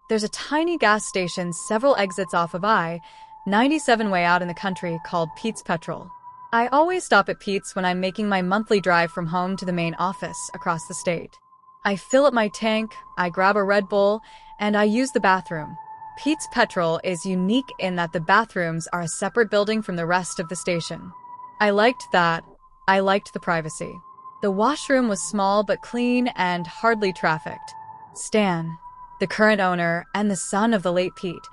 There's a tiny gas station several exits off of I-97 way out in the country called Pete's Petrol. I always stop at Pete's when I'm making my monthly drive from home to the main office across the state. I fill up my tank, I grab a Red Bull, and I use the bathroom. Pete's Petrol is unique in that the bathrooms are a separate building from the rest of the station. I liked that. I liked the privacy. The washroom was small but clean and hardly trafficked. Stan, the current owner and the son of the late Pete,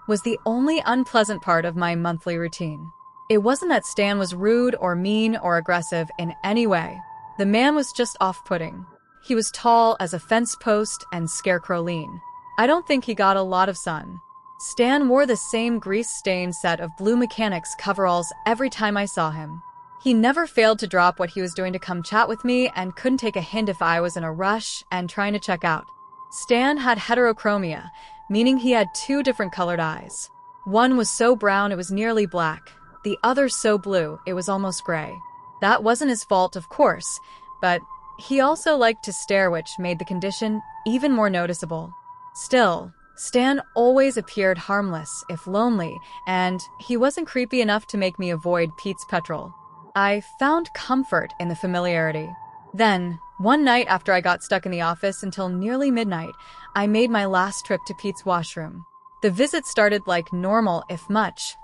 was the only unpleasant part of my monthly routine. It wasn't that Stan was rude or mean or aggressive in any way. The man was just off-putting. He was tall as a fence post and scarecrow lean. I don't think he got a lot of sun. Stan wore the same grease-stained set of blue mechanics coveralls every time I saw him. He never failed to drop what he was doing to come chat with me and couldn't take a hint if I was in a rush and trying to check out. Stan had heterochromia, meaning he had two different colored eyes. One was so brown it was nearly black, the other so blue it was almost gray. That wasn't his fault, of course, but he also liked to stare, which made the condition even more noticeable. Still, Stan always appeared harmless if lonely, and he wasn't creepy enough to make me avoid Pete's Petrol. I found comfort in the familiarity. Then, one night after I got stuck in the office until nearly midnight, I made my last trip to Pete's washroom. The visit started like normal, if much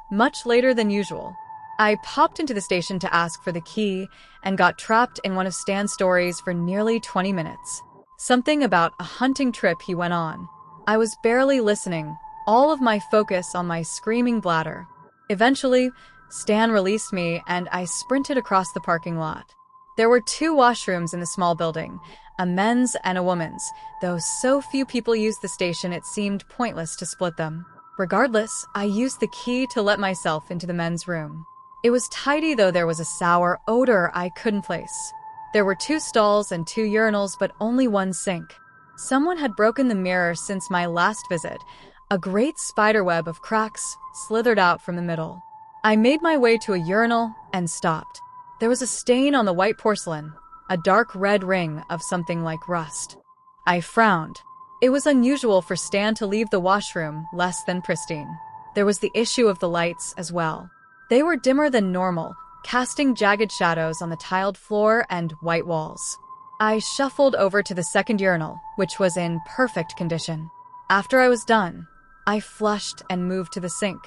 later than usual. I popped into the station to ask for the key and got trapped in one of Stan's stories for nearly 20 minutes. Something about a hunting trip he went on. I was barely listening, all of my focus on my screaming bladder. Eventually, Stan released me and I sprinted across the parking lot. There were two washrooms in the small building, a men's and a woman's, though so few people used the station it seemed pointless to split them. Regardless, I used the key to let myself into the men's room. It was tidy, though there was a sour odor I couldn't place. There were two stalls and two urinals, but only one sink. Someone had broken the mirror since my last visit. A great spiderweb of cracks slithered out from the middle. I made my way to a urinal and stopped. There was a stain on the white porcelain, a dark red ring of something like rust. I frowned. It was unusual for Stan to leave the washroom less than pristine. There was the issue of the lights as well. They were dimmer than normal, casting jagged shadows on the tiled floor and white walls. I shuffled over to the second urinal, which was in perfect condition. After I was done, I flushed and moved to the sink.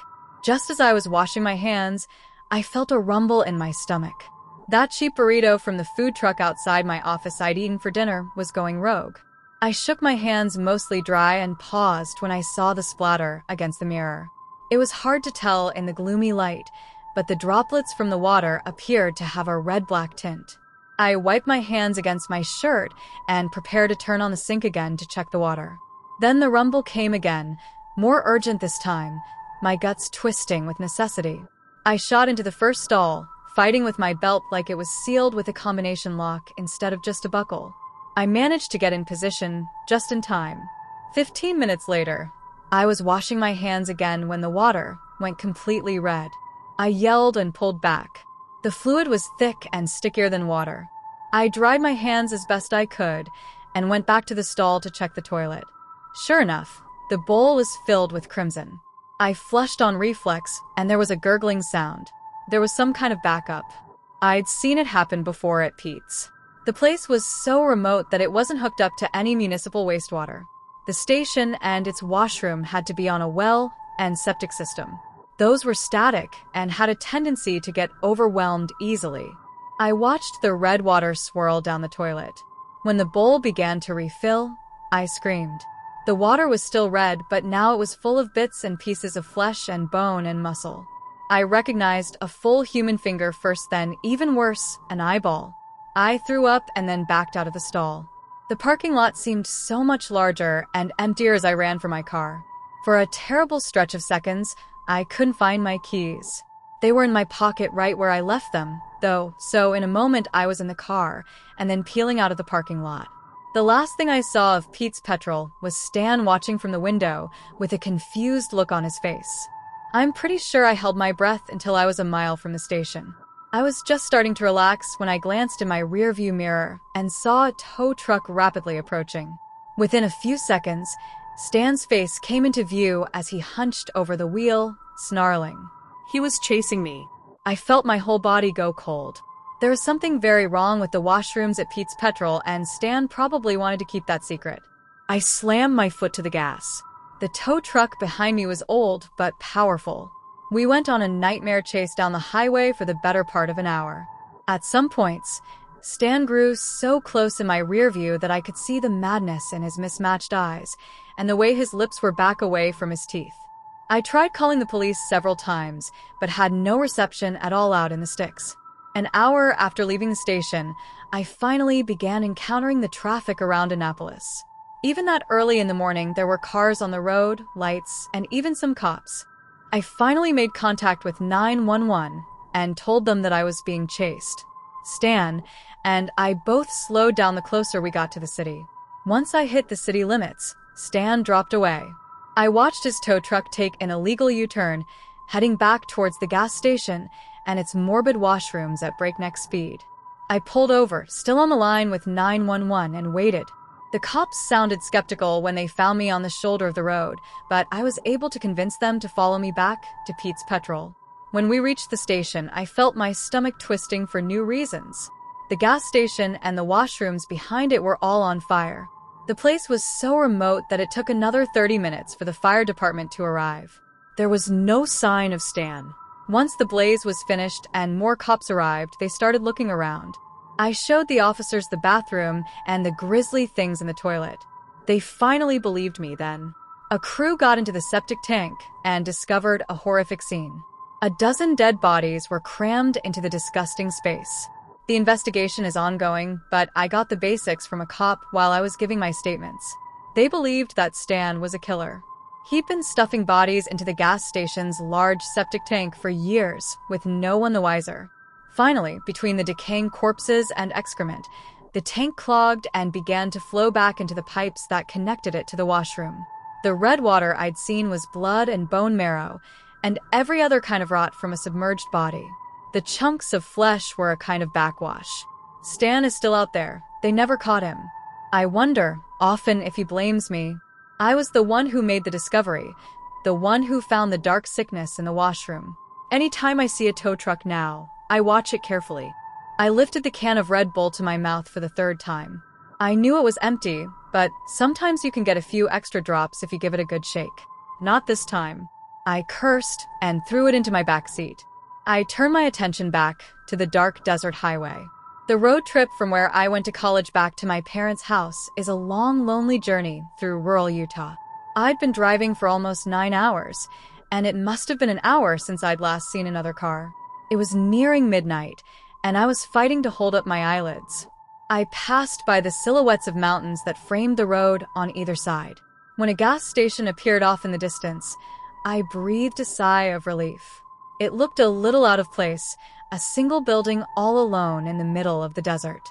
Just as I was washing my hands, I felt a rumble in my stomach. That cheap burrito from the food truck outside my office I'd eaten for dinner was going rogue. I shook my hands mostly dry and paused when I saw the splatter against the mirror. It was hard to tell in the gloomy light, but the droplets from the water appeared to have a red-black tint. I wiped my hands against my shirt and prepared to turn on the sink again to check the water. Then the rumble came again, more urgent this time, my guts twisting with necessity. I shot into the first stall, fighting with my belt like it was sealed with a combination lock instead of just a buckle. I managed to get in position just in time. 15 minutes later, I was washing my hands again when the water went completely red. I yelled and pulled back. The fluid was thick and stickier than water. I dried my hands as best I could and went back to the stall to check the toilet. Sure enough, the bowl was filled with crimson. I flushed on reflex, and there was a gurgling sound. There was some kind of backup. I'd seen it happen before at Pete's. The place was so remote that it wasn't hooked up to any municipal wastewater. The station and its washroom had to be on a well and septic system. Those were static and had a tendency to get overwhelmed easily. I watched the red water swirl down the toilet. When the bowl began to refill, I screamed. The water was still red, but now it was full of bits and pieces of flesh and bone and muscle. I recognized a full human finger first, then, even worse, an eyeball. I threw up and then backed out of the stall. The parking lot seemed so much larger and emptier as I ran for my car. For a terrible stretch of seconds, I couldn't find my keys. They were in my pocket right where I left them, though, so in a moment I was in the car and then peeling out of the parking lot. The last thing I saw of Pete's Petrol was Stan watching from the window with a confused look on his face. I'm pretty sure I held my breath until I was a mile from the station. I was just starting to relax when I glanced in my rearview mirror and saw a tow truck rapidly approaching. Within a few seconds, Stan's face came into view as he hunched over the wheel, snarling. He was chasing me. I felt my whole body go cold. There was something very wrong with the washrooms at Pete's Petrol, and Stan probably wanted to keep that secret. I slammed my foot to the gas. The tow truck behind me was old, but powerful. We went on a nightmare chase down the highway for the better part of an hour. At some points, Stan grew so close in my rear view that I could see the madness in his mismatched eyes and the way his lips were back away from his teeth. I tried calling the police several times, but had no reception at all out in the sticks. An hour after leaving the station, I finally began encountering the traffic around Annapolis. Even that early in the morning, there were cars on the road, lights, and even some cops. I finally made contact with 911 and told them that I was being chased. Stan and I both slowed down the closer we got to the city. Once I hit the city limits, Stan dropped away. I watched his tow truck take an illegal U-turn, heading back towards the gas station and its morbid washrooms at breakneck speed. I pulled over, still on the line with 911, and waited. The cops sounded skeptical when they found me on the shoulder of the road, but I was able to convince them to follow me back to Pete's Petrol. When we reached the station, I felt my stomach twisting for new reasons. The gas station and the washrooms behind it were all on fire. The place was so remote that it took another 30 minutes for the fire department to arrive. There was no sign of Stan. Once the blaze was finished and more cops arrived, they started looking around. I showed the officers the bathroom and the grisly things in the toilet. They finally believed me then. A crew got into the septic tank and discovered a horrific scene. A dozen dead bodies were crammed into the disgusting space. The investigation is ongoing, but I got the basics from a cop while I was giving my statements. They believed that Stan was a killer. He'd been stuffing bodies into the gas station's large septic tank for years, with no one the wiser. Finally, between the decaying corpses and excrement, the tank clogged and began to flow back into the pipes that connected it to the washroom. The red water I'd seen was blood and bone marrow, and every other kind of rot from a submerged body. The chunks of flesh were a kind of backwash. Stan is still out there. They never caught him. I wonder, often, if he blames me. I was the one who made the discovery, the one who found the dark sickness in the washroom. Anytime I see a tow truck now, I watch it carefully. I lifted the can of Red Bull to my mouth for the third time. I knew it was empty, but sometimes you can get a few extra drops if you give it a good shake. Not this time. I cursed and threw it into my back seat. I turned my attention back to the dark desert highway. The road trip from where I went to college back to my parents' house is a long, lonely journey through rural Utah. I'd been driving for almost 9 hours, and it must have been an hour since I'd last seen another car. It was nearing midnight, and I was fighting to hold up my eyelids. I passed by the silhouettes of mountains that framed the road on either side. When a gas station appeared off in the distance, I breathed a sigh of relief. It looked a little out of place, a single building all alone in the middle of the desert.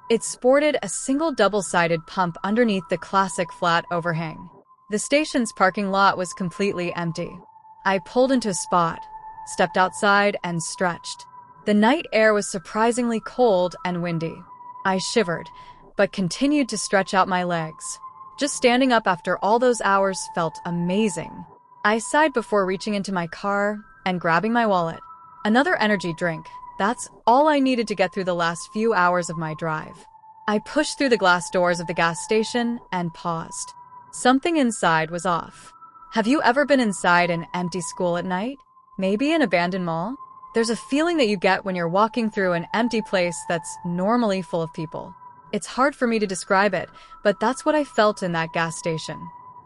It sported a single double-sided pump underneath the classic flat overhang. The station's parking lot was completely empty. I pulled into a spot, stepped outside, and stretched. The night air was surprisingly cold and windy. I shivered, but continued to stretch out my legs. Just standing up after all those hours felt amazing. I sighed before reaching into my car and grabbing my wallet. Another energy drink. That's all I needed to get through the last few hours of my drive. I pushed through the glass doors of the gas station and paused. Something inside was off. Have you ever been inside an empty school at night? Maybe an abandoned mall? There's a feeling that you get when you're walking through an empty place that's normally full of people. It's hard for me to describe it, but that's what I felt in that gas station.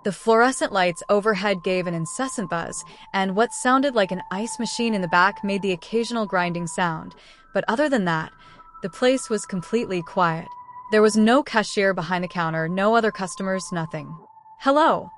The fluorescent lights overhead gave an incessant buzz, and what sounded like an ice machine in the back made the occasional grinding sound. But other than that, the place was completely quiet. There was no cashier behind the counter, no other customers, nothing. "Hello,"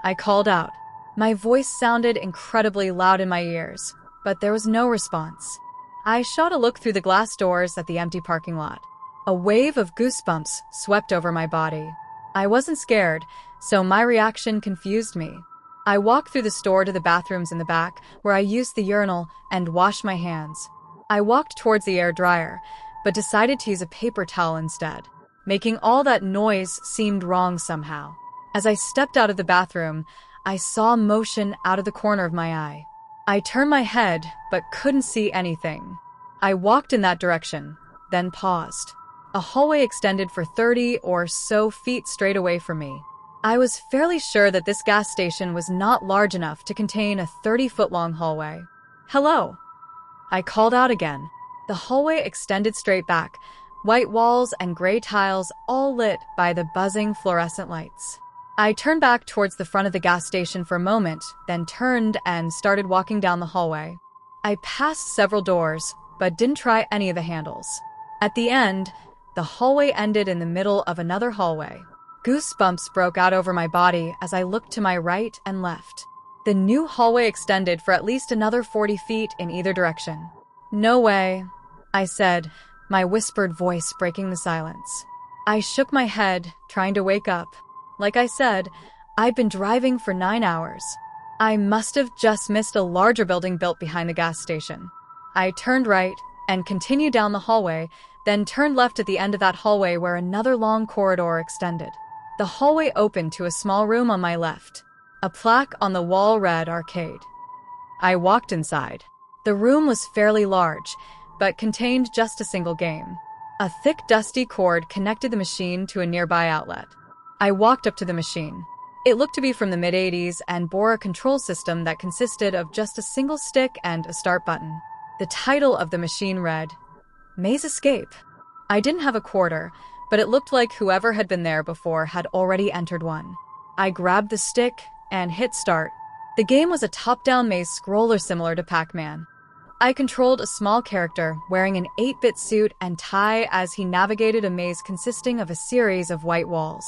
I called out. My voice sounded incredibly loud in my ears, but there was no response. I shot a look through the glass doors at the empty parking lot. A wave of goosebumps swept over my body. I wasn't scared, so my reaction confused me. I walked through the store to the bathrooms in the back, where I used the urinal and washed my hands. I walked towards the air dryer, but decided to use a paper towel instead. Making all that noise seemed wrong somehow. As I stepped out of the bathroom, I saw motion out of the corner of my eye. I turned my head, but couldn't see anything. I walked in that direction, then paused. A hallway extended for 30 or so feet straight away from me. I was fairly sure that this gas station was not large enough to contain a 30-foot-long hallway. "Hello," I called out again. The hallway extended straight back, white walls and gray tiles all lit by the buzzing fluorescent lights. I turned back towards the front of the gas station for a moment, then turned and started walking down the hallway. I passed several doors, but didn't try any of the handles. At the end, the hallway ended in the middle of another hallway. Goosebumps broke out over my body as I looked to my right and left. The new hallway extended for at least another 40 feet in either direction. "No way," I said, my whispered voice breaking the silence. I shook my head, trying to wake up. Like I said, I'd been driving for 9 hours. I must have just missed a larger building built behind the gas station. I turned right and continued down the hallway, then turned left at the end of that hallway where another long corridor extended. The hallway opened to a small room on my left. A plaque on the wall read "Arcade." I walked inside. The room was fairly large, but contained just a single game. A thick, dusty cord connected the machine to a nearby outlet. I walked up to the machine. It looked to be from the mid-'80s and bore a control system that consisted of just a single stick and a start button. The title of the machine read, "Maze Escape." I didn't have a quarter, but it looked like whoever had been there before had already entered one. I grabbed the stick and hit start. The game was a top-down maze scroller similar to Pac-Man. I controlled a small character wearing an 8-bit suit and tie as he navigated a maze consisting of a series of white walls.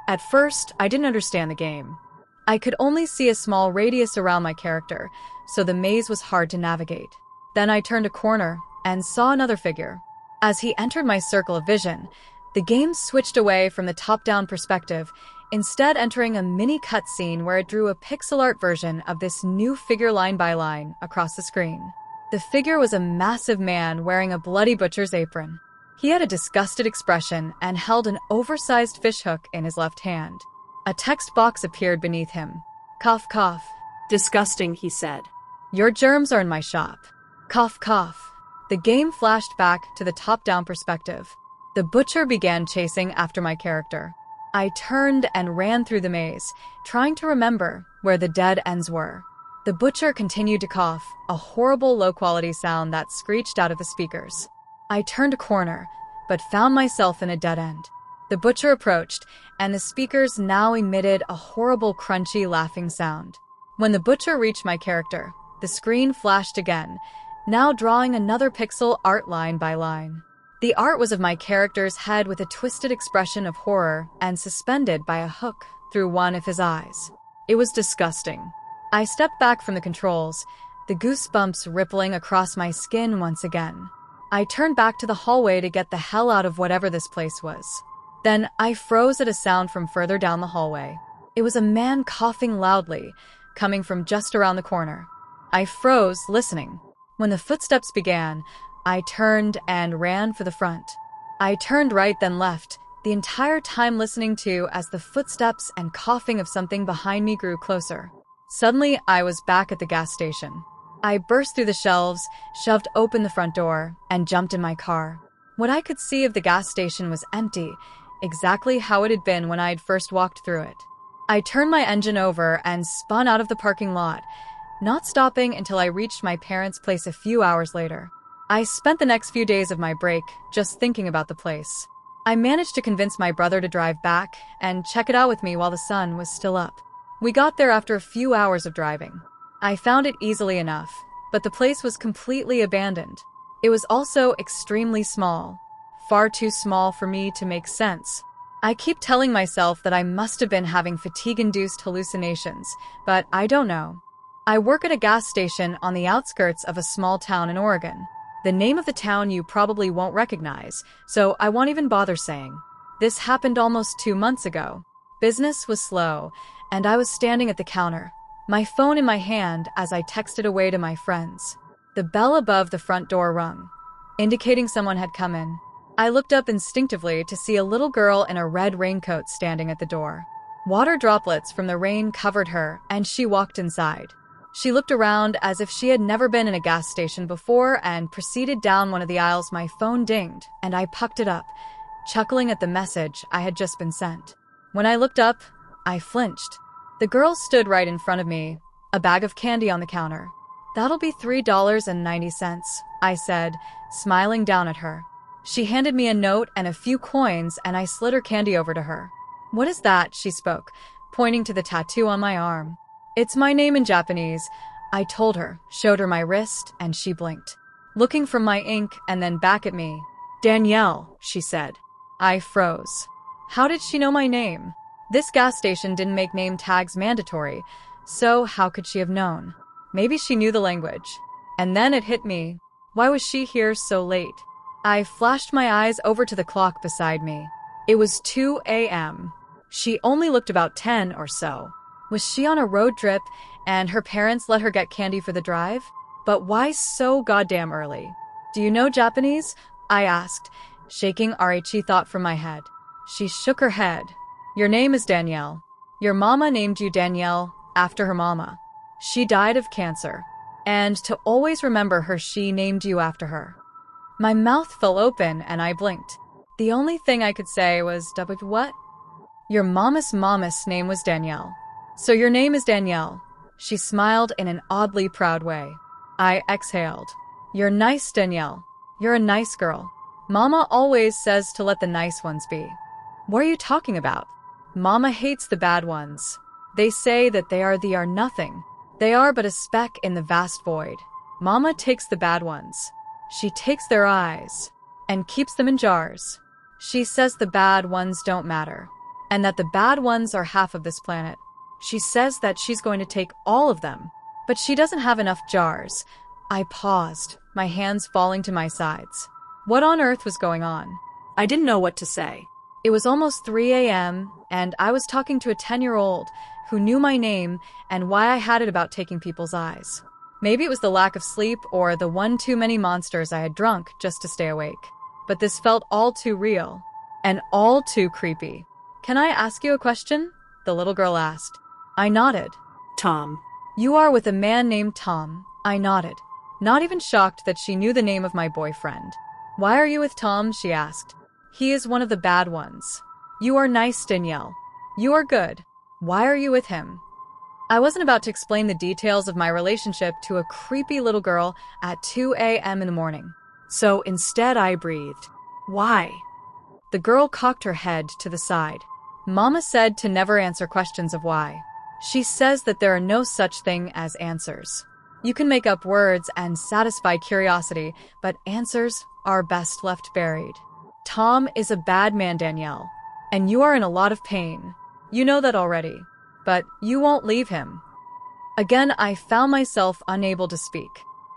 At first, I didn't understand the game. I could only see a small radius around my character, so the maze was hard to navigate. Then I turned a corner and saw another figure. As he entered my circle of vision, the game switched away from the top-down perspective, instead entering a mini cutscene where it drew a pixel art version of this new figure line by line across the screen. The figure was a massive man wearing a bloody butcher's apron. He had a disgusted expression and held an oversized fishhook in his left hand. A text box appeared beneath him. "Cough, cough." "Disgusting," he said. "Your germs are in my shop." Cough, cough. The game flashed back to the top-down perspective. The butcher began chasing after my character. I turned and ran through the maze, trying to remember where the dead ends were. The butcher continued to cough, a horrible low-quality sound that screeched out of the speakers. I turned a corner, but found myself in a dead end. The butcher approached, and the speakers now emitted a horrible crunchy laughing sound. When the butcher reached my character, the screen flashed again, now drawing another pixel art line by line. The art was of my character's head with a twisted expression of horror and suspended by a hook through one of his eyes. It was disgusting. I stepped back from the controls, the goosebumps rippling across my skin once again. I turned back to the hallway to get the hell out of whatever this place was. Then I froze at a sound from further down the hallway. It was a man coughing loudly, coming from just around the corner. I froze, listening. When the footsteps began, I turned and ran for the front. I turned right then left, the entire time listening to as the footsteps and coughing of something behind me grew closer. Suddenly, I was back at the gas station. I burst through the shelves, shoved open the front door, and jumped in my car. What I could see of the gas station was empty, exactly how it had been when I had first walked through it. I turned my engine over and spun out of the parking lot, not stopping until I reached my parents' place a few hours later. I spent the next few days of my break just thinking about the place. I managed to convince my brother to drive back and check it out with me while the sun was still up. We got there after a few hours of driving. I found it easily enough, but the place was completely abandoned. It was also extremely small, far too small for me to make sense. I keep telling myself that I must have been having fatigue-induced hallucinations, but I don't know. I work at a gas station on the outskirts of a small town in Oregon. The name of the town you probably won't recognize, so I won't even bother saying. This happened almost 2 months ago. Business was slow, and I was standing at the counter, my phone in my hand as I texted away to my friends. The bell above the front door rung, indicating someone had come in. I looked up instinctively to see a little girl in a red raincoat standing at the door. Water droplets from the rain covered her, and she walked inside. She looked around as if she had never been in a gas station before and proceeded down one of the aisles. My phone dinged, and I pucked it up, chuckling at the message I had just been sent. When I looked up, I flinched. The girl stood right in front of me, a bag of candy on the counter. "That'll be $3.90, I said, smiling down at her. She handed me a note and a few coins, and I slid her candy over to her. "What is that?" she spoke, pointing to the tattoo on my arm. "It's my name in Japanese," I told her, showed her my wrist, and she blinked, looking from my ink and then back at me. "Danielle," she said. I froze. How did she know my name? This gas station didn't make name tags mandatory, so how could she have known? Maybe she knew the language. And then it hit me. Why was she here so late? I flashed my eyes over to the clock beside me. It was 2 a.m. She only looked about 10 or so. Was she on a road trip and her parents let her get candy for the drive? But why so goddamn early? "Do you know Japanese?" I asked, shaking Arichi thought from my head. She shook her head. "Your name is Danielle. Your mama named you Danielle after her mama. She died of cancer. And to always remember her, she named you after her." My mouth fell open and I blinked. The only thing I could say was, "What?" "Your mama's name was Danielle. So your name is Danielle." She smiled in an oddly proud way. I exhaled. "You're nice, Danielle. You're a nice girl. Mama always says to let the nice ones be." "What are you talking about?" "Mama hates the bad ones. They say that they are nothing. They are but a speck in the vast void. Mama takes the bad ones. She takes their eyes and keeps them in jars. She says the bad ones don't matter, and that the bad ones are half of this planet. She says that she's going to take all of them, but she doesn't have enough jars." I paused, my hands falling to my sides. What on earth was going on? I didn't know what to say. It was almost 3 a.m., and I was talking to a 10-year-old who knew my name and why I had it about taking people's eyes. Maybe it was the lack of sleep or the one too many monsters I had drunk just to stay awake. But this felt all too real and all too creepy. "Can I ask you a question?" the little girl asked. I nodded. "Tom." "You are with a man named Tom." I nodded, not even shocked that she knew the name of my boyfriend. "Why are you with Tom?" she asked. "He is one of the bad ones. You are nice, Danielle. You are good. Why are you with him?" I wasn't about to explain the details of my relationship to a creepy little girl at 2 a.m. in the morning. So instead I breathed. "Why?" The girl cocked her head to the side. "Mama said to never answer questions of why. She says that there are no such thing as answers. You can make up words and satisfy curiosity, but answers are best left buried. Tom is a bad man, Danielle, and you are in a lot of pain. You know that already, but you won't leave him." Again, I found myself unable to speak.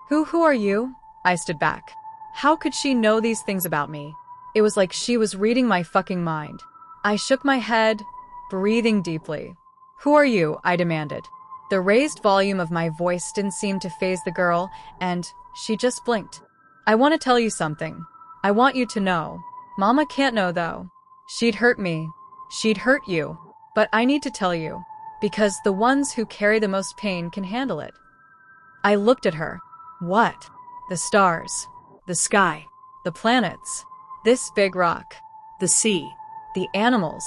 Who are you?" I stood back. How could she know these things about me? It was like she was reading my fucking mind. I shook my head, breathing deeply. "Who are you?" I demanded. The raised volume of my voice didn't seem to faze the girl, and she just blinked. "I want to tell you something. I want you to know. Mama can't know, though. She'd hurt me. She'd hurt you. But I need to tell you, because the ones who carry the most pain can handle it." I looked at her. "What?" "The stars. The sky. The planets. This big rock. The sea. The animals.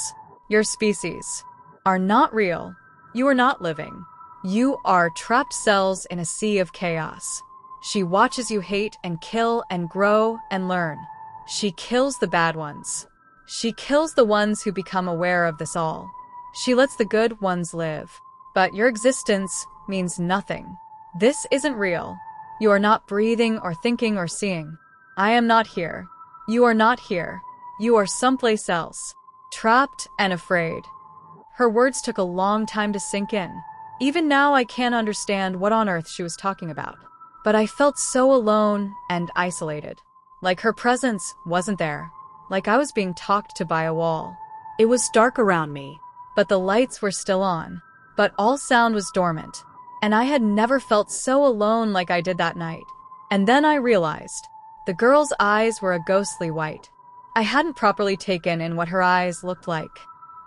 Your species. Are not real. You are not living. You are trapped cells in a sea of chaos. She watches you hate and kill and grow and learn. She kills the bad ones. She kills the ones who become aware of this all. She lets the good ones live. But your existence means nothing. This isn't real. You are not breathing or thinking or seeing. I am not here. You are not here. You are someplace else. Trapped and afraid." Her words took a long time to sink in. Even now, I can't understand what on earth she was talking about. But I felt so alone and isolated. Like her presence wasn't there. Like I was being talked to by a wall. It was dark around me, but the lights were still on. But all sound was dormant. And I had never felt so alone like I did that night. And then I realized. The girl's eyes were a ghostly white. I hadn't properly taken in what her eyes looked like.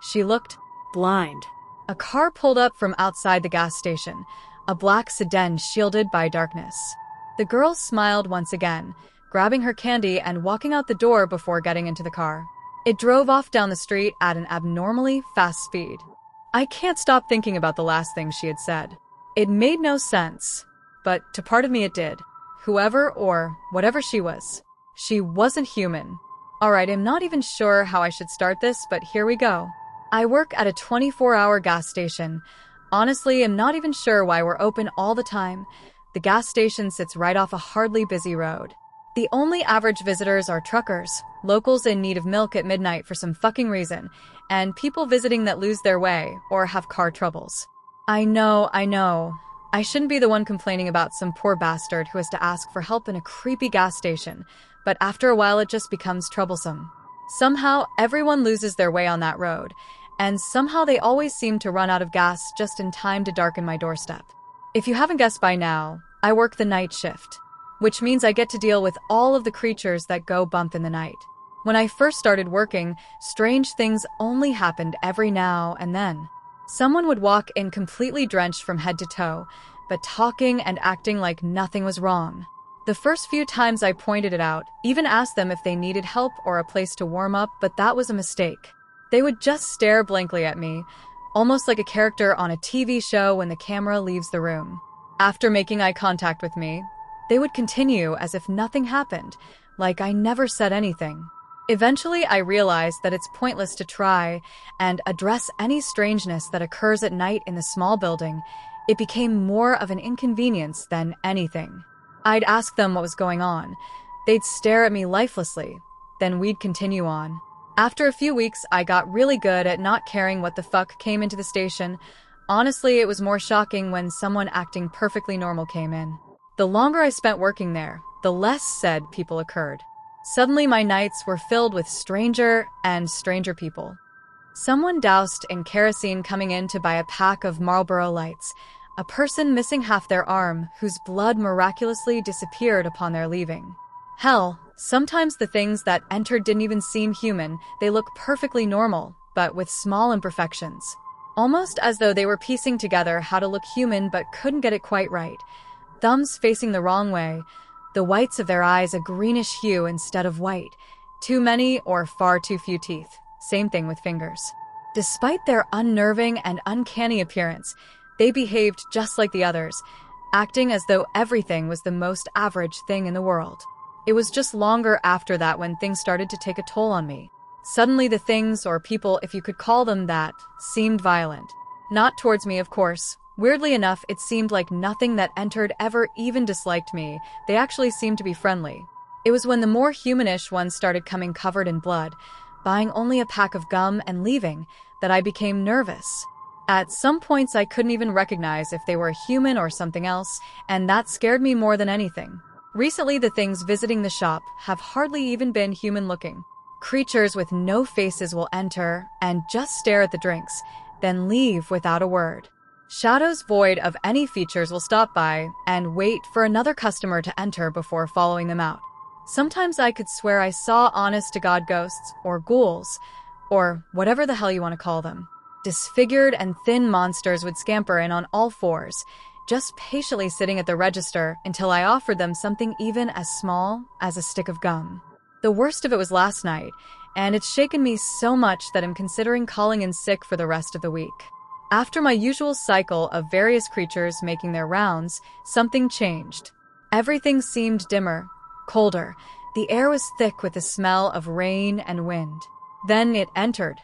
She looked blind. A car pulled up from outside the gas station, a black sedan shielded by darkness. The girl smiled once again, grabbing her candy and walking out the door before getting into the car. It drove off down the street at an abnormally fast speed. I can't stop thinking about the last thing she had said. It made no sense, but to part of me it did. Whoever or whatever she was, she wasn't human. Alright, I'm not even sure how I should start this, but here we go. I work at a 24-hour gas station. Honestly, I'm not even sure why we're open all the time. The gas station sits right off a hardly busy road. The only average visitors are truckers, locals in need of milk at midnight for some fucking reason, and people visiting that lose their way or have car troubles. I know. I shouldn't be the one complaining about some poor bastard who has to ask for help in a creepy gas station, but after a while it just becomes troublesome. Somehow, everyone loses their way on that road, and somehow they always seem to run out of gas just in time to darken my doorstep. If you haven't guessed by now, I work the night shift, which means I get to deal with all of the creatures that go bump in the night. When I first started working, strange things only happened every now and then. Someone would walk in completely drenched from head to toe, but talking and acting like nothing was wrong. The first few times I pointed it out, even asked them if they needed help or a place to warm up, but that was a mistake. They would just stare blankly at me, almost like a character on a TV show when the camera leaves the room. After making eye contact with me, they would continue as if nothing happened, like I never said anything. Eventually, I realized that it's pointless to try and address any strangeness that occurs at night in the small building. It became more of an inconvenience than anything. I'd ask them what was going on. They'd stare at me lifelessly. Then we'd continue on. After a few weeks, I got really good at not caring what the fuck came into the station. Honestly, it was more shocking when someone acting perfectly normal came in. The longer I spent working there, the less said people occurred. Suddenly, my nights were filled with stranger and stranger people. Someone doused in kerosene coming in to buy a pack of Marlboro Lights. A person missing half their arm, whose blood miraculously disappeared upon their leaving. Hell, sometimes the things that entered didn't even seem human. They look perfectly normal, but with small imperfections. Almost as though they were piecing together how to look human but couldn't get it quite right. Thumbs facing the wrong way, the whites of their eyes a greenish hue instead of white. Too many or far too few teeth. Same thing with fingers. Despite their unnerving and uncanny appearance, they behaved just like the others, acting as though everything was the most average thing in the world. It was just longer after that when things started to take a toll on me. Suddenly the things, or people if you could call them that, seemed violent. Not towards me, of course. Weirdly enough, it seemed like nothing that entered ever even disliked me. They actually seemed to be friendly. It was when the more humanish ones started coming covered in blood, buying only a pack of gum and leaving, that I became nervous. At some points I couldn't even recognize if they were human or something else, and that scared me more than anything. Recently the things visiting the shop have hardly even been human-looking. Creatures with no faces will enter and just stare at the drinks, then leave without a word. Shadows void of any features will stop by and wait for another customer to enter before following them out. Sometimes I could swear I saw honest-to-God ghosts, or ghouls, or whatever the hell you want to call them. Disfigured and thin monsters would scamper in on all fours, just patiently sitting at the register until I offered them something even as small as a stick of gum. The worst of it was last night, and it's shaken me so much that I'm considering calling in sick for the rest of the week. After my usual cycle of various creatures making their rounds, something changed. Everything seemed dimmer, colder. The air was thick with the smell of rain and wind. Then it entered.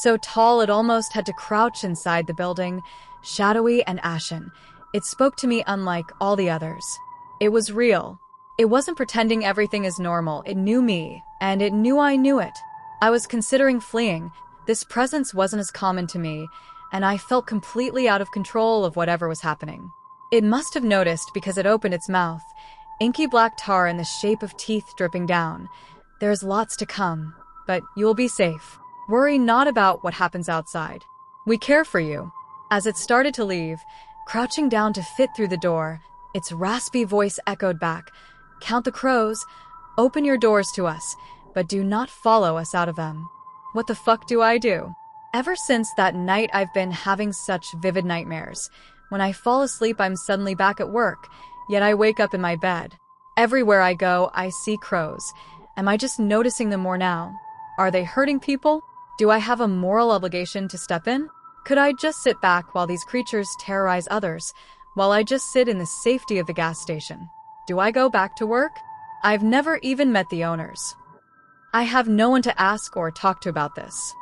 So tall it almost had to crouch inside the building, shadowy and ashen. It spoke to me unlike all the others. It was real. It wasn't pretending everything is normal. It knew me, and it knew I knew it. I was considering fleeing. This presence wasn't as common to me, and I felt completely out of control of whatever was happening. It must have noticed because it opened its mouth, inky black tar in the shape of teeth dripping down. There's lots to come, but you'll be safe. Worry not about what happens outside. We care for you. As it started to leave, crouching down to fit through the door, its raspy voice echoed back, "Count the crows. Open your doors to us, but do not follow us out of them." What the fuck do I do? Ever since that night, I've been having such vivid nightmares. When I fall asleep, I'm suddenly back at work, yet I wake up in my bed. Everywhere I go, I see crows. Am I just noticing them more now? Are they hurting people? Do I have a moral obligation to step in? Could I just sit back while these creatures terrorize others, while I just sit in the safety of the gas station? Do I go back to work? I've never even met the owners. I have no one to ask or talk to about this.